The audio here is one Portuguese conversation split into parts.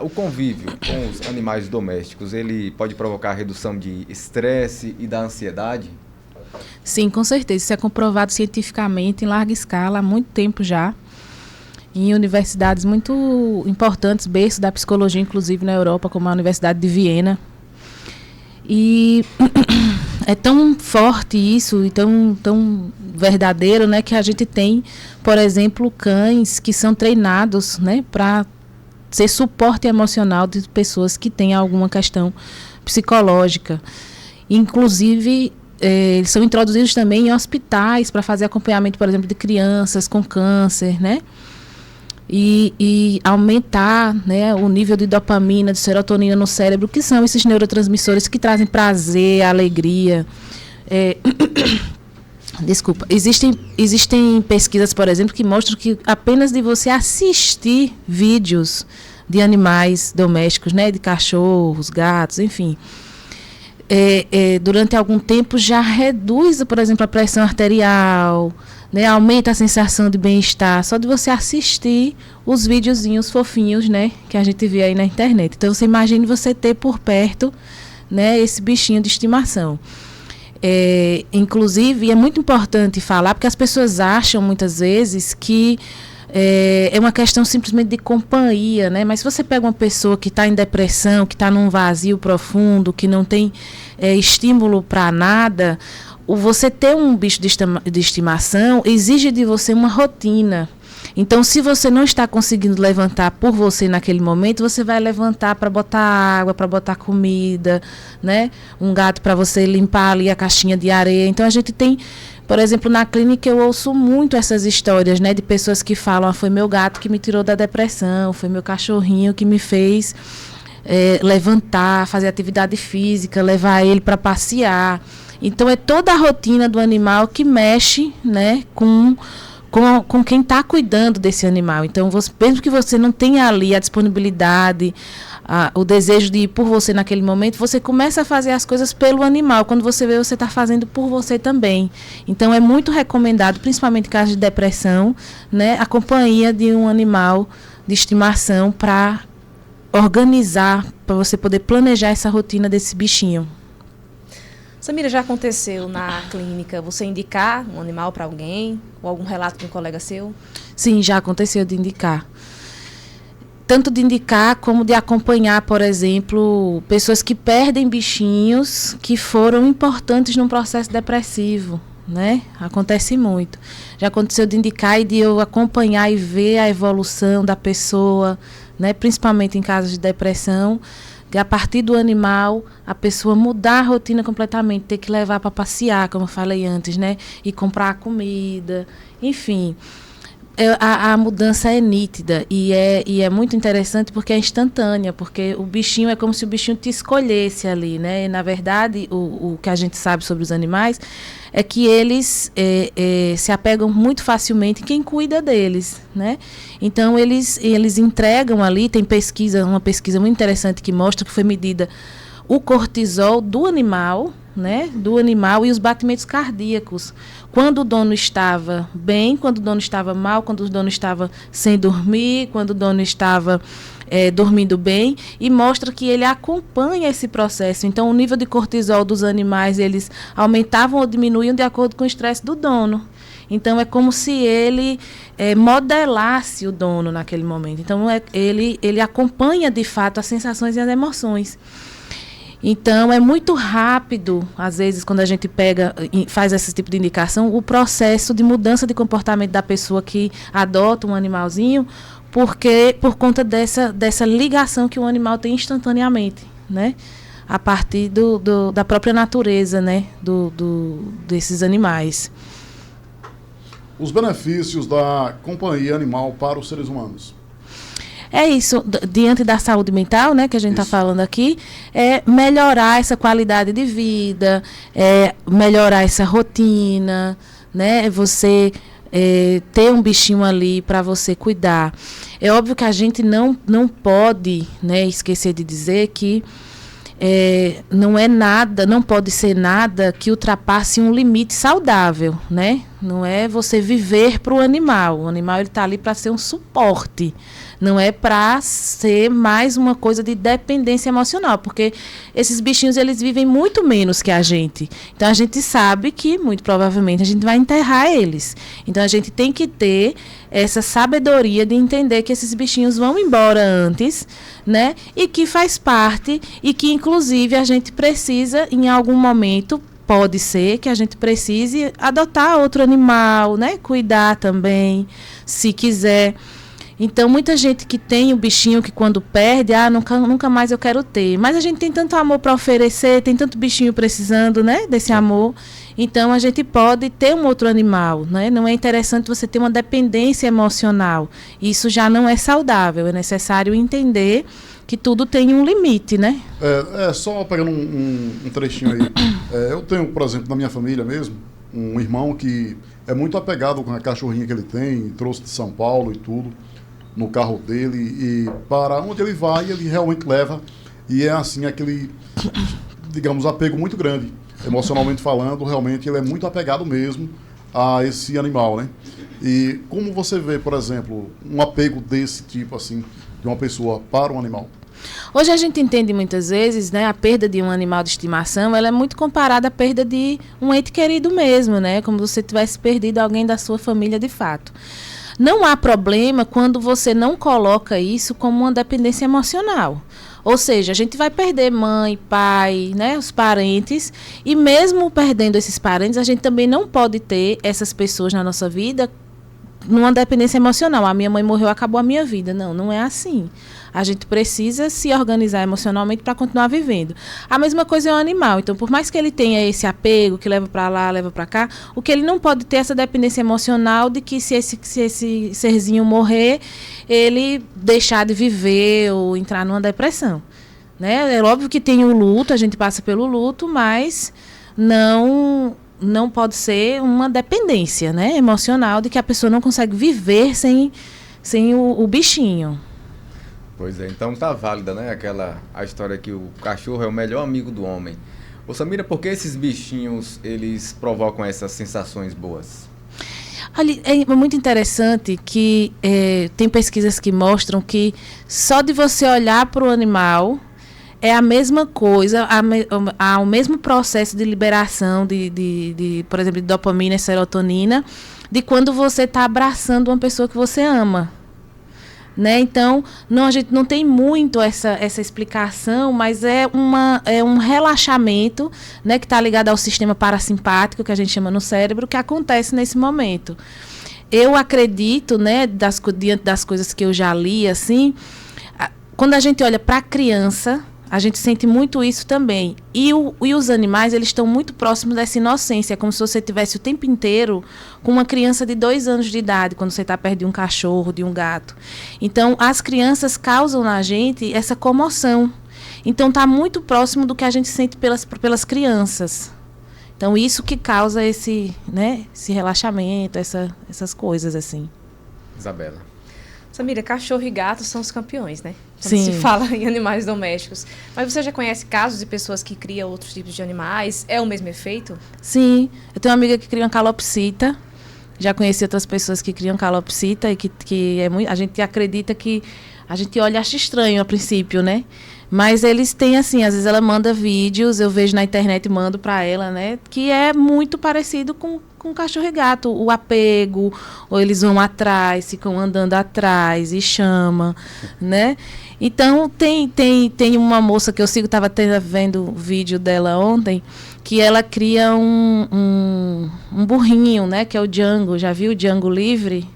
o convívio com os animais domésticos, ele pode provocar redução de estresse e da ansiedade? Sim, com certeza. Isso é comprovado cientificamente em larga escala há muito tempo já, em universidades muito importantes, berço da psicologia, inclusive na Europa, como a Universidade de Viena. E é tão forte isso e tão verdadeiro, né, que a gente tem, por exemplo, cães que são treinados, né, para ser suporte emocional de pessoas que têm alguma questão psicológica. Inclusive, eles são introduzidos também em hospitais para fazer acompanhamento, por exemplo, de crianças com câncer, né? E aumentar, né, o nível de dopamina, de serotonina no cérebro, que são esses neurotransmissores que trazem prazer, alegria. Desculpa. Existem pesquisas, por exemplo, que mostram que apenas de você assistir vídeos de animais domésticos, né, de cachorros, gatos, enfim, durante algum tempo já reduz, por exemplo, a pressão arterial, né, aumenta a sensação de bem-estar, só de você assistir os videozinhos fofinhos, né, que a gente vê aí na internet. Então, você imagine você ter por perto, né, esse bichinho de estimação. Inclusive, é muito importante falar, porque as pessoas acham muitas vezes que é uma questão simplesmente de companhia, né? Mas se você pega uma pessoa que está em depressão, que está num vazio profundo, que não tem estímulo para nada, você ter um bicho de estimação exige de você uma rotina. Então, se você não está conseguindo levantar por você naquele momento, você vai levantar para botar água, para botar comida, né? Um gato para você limpar ali a caixinha de areia. Então, a gente tem, por exemplo, na clínica eu ouço muito essas histórias, né? De pessoas que falam, foi meu gato que me tirou da depressão, foi meu cachorrinho que me fez levantar, fazer atividade física, levar ele para passear. Então, é toda a rotina do animal que mexe, né, com quem está cuidando desse animal. Então, mesmo que você não tenha ali a disponibilidade, o desejo de ir por você naquele momento, você começa a fazer as coisas pelo animal. Quando você vê, você está fazendo por você também. Então, é muito recomendado, principalmente em casos de depressão, né, a companhia de um animal de estimação para organizar, para você poder planejar essa rotina desse bichinho. Samira, já aconteceu na clínica você indicar um animal para alguém ou algum relato de um colega seu? Sim, já aconteceu de indicar. Tanto de indicar como de acompanhar, por exemplo, pessoas que perdem bichinhos que foram importantes num processo depressivo, né? Acontece muito. Já aconteceu de indicar e de eu acompanhar e ver a evolução da pessoa, né? Principalmente em casos de depressão, de a partir do animal a pessoa mudar a rotina completamente, ter que levar para passear, como eu falei antes, né? E comprar comida, enfim. A mudança é nítida e é muito interessante porque é instantânea, porque o bichinho é como se o bichinho te escolhesse ali, né? E, na verdade, o que a gente sabe sobre os animais é que eles se apegam muito facilmente em quem cuida deles, né? Então, eles entregam ali, tem uma pesquisa muito interessante que mostra que foi medida o cortisol do animal, né? Do animal e os batimentos cardíacos. Quando o dono estava bem, quando o dono estava mal, quando o dono estava sem dormir, quando o dono estava dormindo bem, e mostra que ele acompanha esse processo. Então, o nível de cortisol dos animais, eles aumentavam ou diminuíam de acordo com o estresse do dono. Então, é como se ele modelasse o dono naquele momento. Então, ele acompanha, de fato, as sensações e as emoções. Então, é muito rápido, às vezes, quando a gente faz esse tipo de indicação, o processo de mudança de comportamento da pessoa que adota um animalzinho, porque por conta dessa ligação que o animal tem instantaneamente, né? A partir da própria natureza, né? Desses animais. Os benefícios da companhia animal para os seres humanos. É isso, diante da saúde mental, né, que a gente está falando aqui, é melhorar essa qualidade de vida, melhorar essa rotina, né, você ter um bichinho ali para você cuidar. É óbvio que a gente não pode, né, esquecer de dizer que não pode ser nada que ultrapasse um limite saudável, né? Não é você viver para o animal. O animal está ali para ser um suporte, Não é para ser mais uma coisa de dependência emocional, porque esses bichinhos, eles vivem muito menos que a gente. Então, a gente sabe que, muito provavelmente, a gente vai enterrar eles. Então, a gente tem que ter essa sabedoria de entender que esses bichinhos vão embora antes, né? E que faz parte e que, inclusive, a gente precisa, em algum momento, pode ser que a gente precise adotar outro animal, né? Cuidar também, se quiser. Então, muita gente que tem o bichinho que quando perde, nunca mais eu quero ter. Mas a gente tem tanto amor para oferecer, tem tanto bichinho precisando, né, desse amor. Então, a gente pode ter um outro animal, né? Não é interessante você ter uma dependência emocional. Isso já não é saudável. É necessário entender que tudo tem um limite, né? Só pegando um trechinho aí. Eu tenho, por exemplo, na minha família mesmo, um irmão que é muito apegado com a cachorrinha que ele tem, trouxe de São Paulo e tudo, no carro dele, e para onde ele vai, ele realmente leva, e é assim, aquele, digamos, apego muito grande, emocionalmente falando, realmente ele é muito apegado mesmo a esse animal, né? E como você vê, por exemplo, um apego desse tipo, assim, de uma pessoa para um animal? Hoje a gente entende muitas vezes, né, a perda de um animal de estimação, ela é muito comparada à perda de um ente querido mesmo, né? Como se você tivesse perdido alguém da sua família de fato. Não há problema quando você não coloca isso como uma dependência emocional. Ou seja, a gente vai perder mãe, pai, né, os parentes, e mesmo perdendo esses parentes, a gente também não pode ter essas pessoas na nossa vida numa dependência emocional. A minha mãe morreu, acabou a minha vida. Não, não é assim. A gente precisa se organizar emocionalmente para continuar vivendo. A mesma coisa é o animal. Então, por mais que ele tenha esse apego, que leva para lá, leva para cá, o que ele não pode ter é essa dependência emocional de que se esse serzinho morrer, ele deixar de viver ou entrar numa depressão. Né? É óbvio que tem o luto, a gente passa pelo luto, mas não pode ser uma dependência, né, emocional de que a pessoa não consegue viver sem o bichinho. Pois é, então tá válida, né, a história que o cachorro é o melhor amigo do homem. Ô Samira, por que esses bichinhos, eles provocam essas sensações boas? Olha, é muito interessante que tem pesquisas que mostram que só de você olhar para o animal é a mesma coisa, há o mesmo processo de liberação de, por exemplo, de dopamina e serotonina, de quando você está abraçando uma pessoa que você ama. Né? Então, a gente não tem muito essa explicação, mas é um relaxamento, né, que está ligado ao sistema parasimpático, que a gente chama no cérebro, que acontece nesse momento. Eu acredito, né, diante das coisas que eu já li, assim, quando a gente olha para a criança, a gente sente muito isso também. E os animais, eles estão muito próximos dessa inocência, como se você tivesse o tempo inteiro com uma criança de 2 anos de idade, quando você está perto de um cachorro, de um gato. Então, as crianças causam na gente essa comoção. Então, está muito próximo do que a gente sente pelas crianças. Então, isso que causa esse relaxamento, essas coisas assim. Isabela. Samira, cachorro e gato são os campeões, né? Quando Sim. se fala em animais domésticos. Mas você já conhece casos de pessoas que criam outros tipos de animais? É o mesmo efeito? Sim. Eu tenho uma amiga que cria uma calopsita. Já conheci outras pessoas que criam calopsita e que é muito, a gente acredita que a gente olha e acha estranho a princípio, né? Mas eles têm assim, às vezes ela manda vídeos, eu vejo na internet e mando para ela, né? Que é muito parecido com cachorro e gato, o apego, ou eles vão atrás, ficam andando atrás e chamam, né? Então, tem uma moça que eu sigo, estava vendo o vídeo dela ontem, que ela cria um burrinho, né? Que é o Django, já viu o Django livre?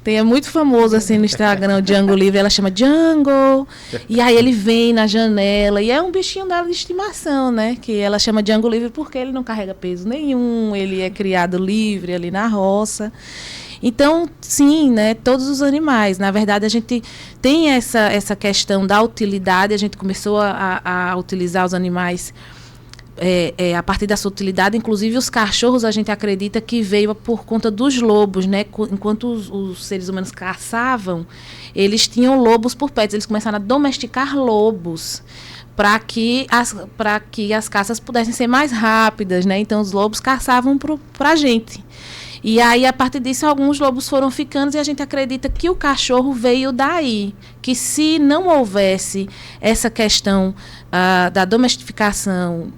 É muito famoso assim no Instagram, o Django livre, ela chama Django, e aí ele vem na janela, e é um bichinho dela de estimação, né, que ela chama Django livre porque ele não carrega peso nenhum, ele é criado livre ali na roça. Então, sim, né, todos os animais, na verdade a gente tem essa questão da utilidade, a gente começou a utilizar os animais a partir da sua utilidade, inclusive os cachorros a gente acredita que veio por conta dos lobos, né? Enquanto os seres humanos caçavam, eles tinham lobos por perto, eles começaram a domesticar lobos para que as caças pudessem ser mais rápidas, né? Então os lobos caçavam para a gente. E aí, a partir disso, alguns lobos foram ficando e a gente acredita que o cachorro veio daí. Que se não houvesse essa questão da domesticação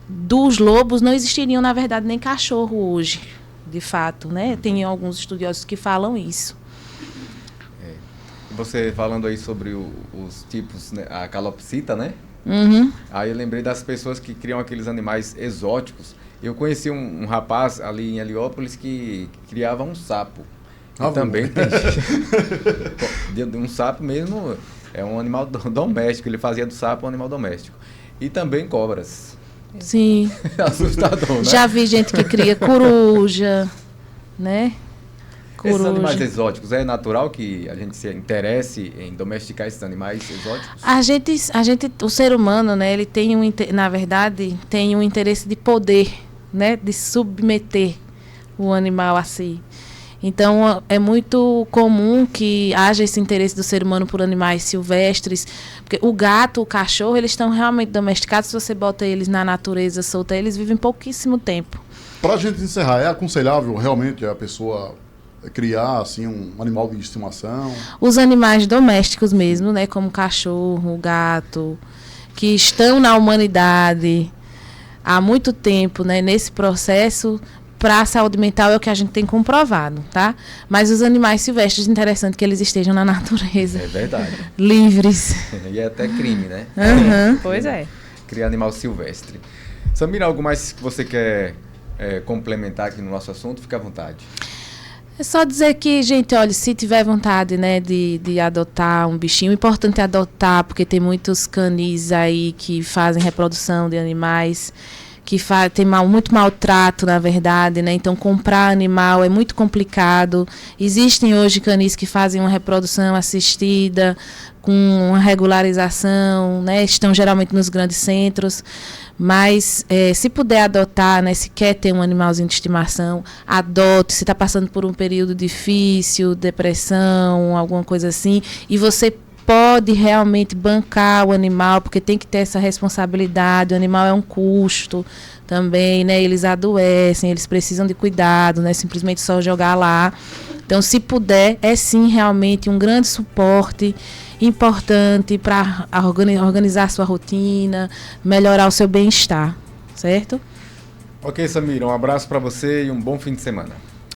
dos lobos, não existiriam, na verdade, nem cachorro hoje, de fato, né? Tem alguns estudiosos que falam isso. Você falando aí sobre os tipos, né, a calopsita, né? Uhum. Aí eu lembrei das pessoas que criam aqueles animais exóticos. Eu conheci um rapaz ali em Heliópolis que criava um sapo. E também tem um sapo mesmo, é um animal doméstico, ele fazia do sapo um animal doméstico. E também cobras. Sim. Assustador, né? Já vi gente que cria coruja, né? Esses animais exóticos, é natural que a gente se interesse em domesticar esses animais exóticos? O ser humano, né, ele tem na verdade, tem um interesse de poder, né, de submeter o animal a si. Então, é muito comum que haja esse interesse do ser humano por animais silvestres, porque o gato, o cachorro, eles estão realmente domesticados. Se você bota eles na natureza solta, eles vivem pouquíssimo tempo. Para a gente encerrar, é aconselhável realmente a pessoa criar assim um animal de estimação? Os animais domésticos mesmo, né, como o cachorro, o gato, que estão na humanidade há muito tempo, né, nesse processo, para a saúde mental é o que a gente tem comprovado, tá? Mas os animais silvestres, interessante que eles estejam na natureza. É verdade. Livres. E é até crime, né? Uhum. Pois é. Criar animal silvestre. Samira, algo mais que você quer complementar aqui no nosso assunto? Fique à vontade. É só dizer que, gente, olha, se tiver vontade, né, de adotar um bichinho, o importante é adotar, porque tem muitos canis aí que fazem reprodução de animais, que tem muito maltrato, na verdade, né? Então, comprar animal é muito complicado. Existem hoje canis que fazem uma reprodução assistida, com uma regularização, né? Estão geralmente nos grandes centros. Mas, se puder adotar, né? Se quer ter um animalzinho de estimação, adote. Se está passando por um período difícil, depressão, alguma coisa assim, e você pode realmente bancar o animal, porque tem que ter essa responsabilidade. O animal é um custo também, né? Eles adoecem, eles precisam de cuidado, né? Simplesmente só jogar lá. Então, se puder, é sim realmente um grande suporte importante para organizar a sua rotina, melhorar o seu bem-estar, certo? Ok, Samira, um abraço para você e um bom fim de semana.